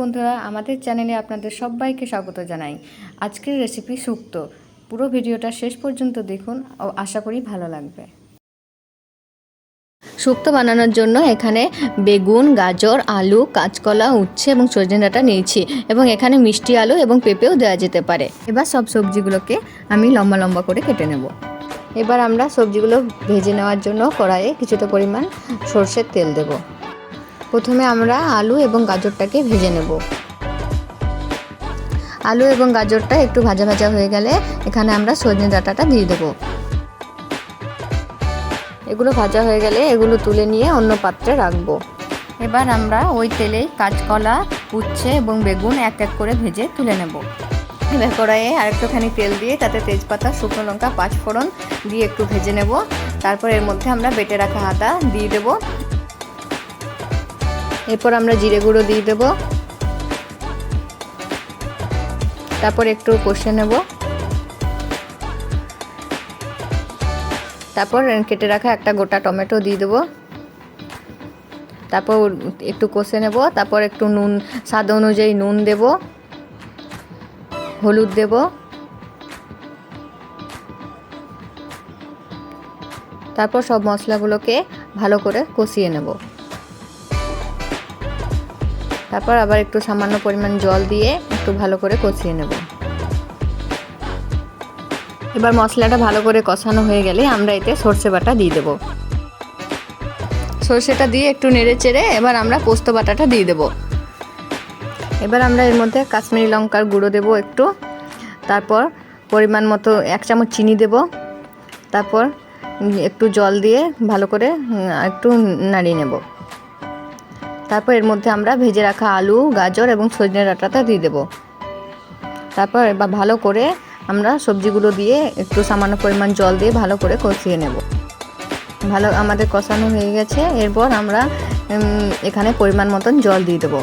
বন্ধুরা, আমাদের চ্যানেলে আপনাদের সবাইকে স্বাগত জানাই। আজকের রেসিপি শুক্তো। পুরো ভিডিওটা শেষ পর্যন্ত দেখুন, আশা করি ভালো লাগবে। শুক্তো বানানোর জন্য এখানে বেগুন, গাজর, আলু, কাঁচকলা, উচ্ছে এবং সজনে ডাঁটা নিয়েছি এবং এখানে মিষ্টি আলু এবং পেঁপেও দেওয়া যেতে পারে। এবার সব সবজিগুলোকে আমি লম্বা লম্বা করে কেটে নেব। এবার আমরা সবজিগুলো ভেজে নেওয়ার জন্য কড়াইয়ে কিছুটা পরিমাণ সরষের তেল দেব। প্রথমে আমরা আলু এবং গাজরটাকে ভেজে নেব। আলু এবং গাজরটা একটু ভাজা ভাজা হয়ে গেলে এখানে আমরা সজনে ডাঁটাটা দিয়ে দেব। এগুলো ভাজা হয়ে গেলে এগুলো তুলে নিয়ে অন্য পাত্রে রাখবো। এবার আমরা ওই তেলেই কাঁচকলা, উচ্ছে এবং বেগুন এক এক করে ভেজে তুলে নেব। এবার কড়াইয়ে আরেকটুখানি তেল দিয়ে তাতে তেজপাতা, শুকনো লঙ্কা, পাঁচফোড়ন দিয়ে একটু ভেজে নেব। তারপর এর মধ্যে আমরা বেটে রাখা আদা দিয়ে দেব। এরপর আমরা জিরে গুঁড়ো দিয়ে দেব। তারপর একটু কষে নেব। তারপর কেটে রাখা একটা গোটা টমেটো দিয়ে দেব। তারপর একটু কষে নেব। তারপর একটু নুন, স্বাদ অনুযায়ী নুন দেব, হলুদ দেব। তারপর সব মশলাগুলোকে ভালো করে কষিয়ে নেব। তারপর আবার একটু সামান্য পরিমাণ জল দিয়ে একটু ভালো করে কষিয়ে নেব। এবার মশলাটা ভালো করে কষানো হয়ে গেলে আমরা এতে সর্ষে বাটা দিয়ে দেব। সর্ষেটা দিয়ে একটু নেড়ে চেড়ে এবার আমরা পোস্ত বাটাটা দিয়ে দেব। এবার আমরা এর মধ্যে কাশ্মীরি লঙ্কার গুঁড়ো দেব একটু। তারপর পরিমাণ মতো 1 চামচ চিনি দেব। তারপর একটু জল দিয়ে ভালো করে একটু নাড়িয়ে নেব। তারপর এর মধ্যে আমরা ভেজে রাখা আলু, গাজর এবং সজনে ডাঁটাটা দিয়ে দেব। তারপর এবার ভালো করে আমরা সবজিগুলো দিয়ে একটু সামান্য পরিমাণ জল দিয়ে ভালো করে কষিয়ে নেব। ভালো আমাদের কষানো হয়ে গেছে। এরপর আমরা এখানে পরিমাণ মতন জল দিয়ে দেবো।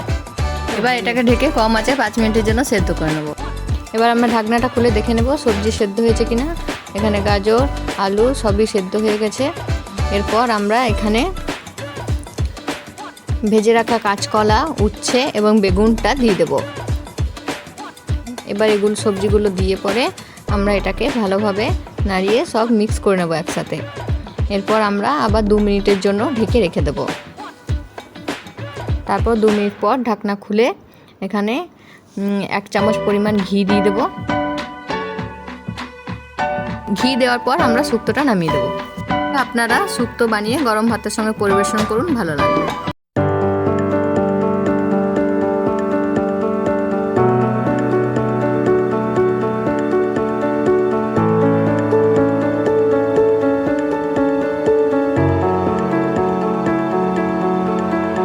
এবার এটাকে ঢেকে কম আঁচে 5 মিনিটের জন্য সেদ্ধ করে নেব। এবার আমরা ঢাকনাটা খুলে দেখে নেব সবজি সেদ্ধ হয়েছে কিনা। এখানে গাজর, আলু সবই সেদ্ধ হয়ে গেছে। এরপর আমরা এখানে ভেজে রাখা কাঁচকলা, উচ্ছে এবং বেগুনটা দিয়ে দেব। এবার এগুলো সবজিগুলো দিয়ে পরে আমরা এটাকে ভালোভাবে নাড়িয়ে সব মিক্স করে নেব একসাথে। এরপর আমরা আবার 2 মিনিটের জন্য ঢেকে রেখে দেব। তারপর 2 মিনিট পর ঢাকনা খুলে এখানে 1 চামচ পরিমাণ ঘি দিয়ে দেব। ঘি দেওয়ার পর আমরা শুক্তোটা নামিয়ে দেব। আপনারা শুক্তো বানিয়ে গরম ভাতের সঙ্গে পরিবেশন করুন, ভালো লাগবে।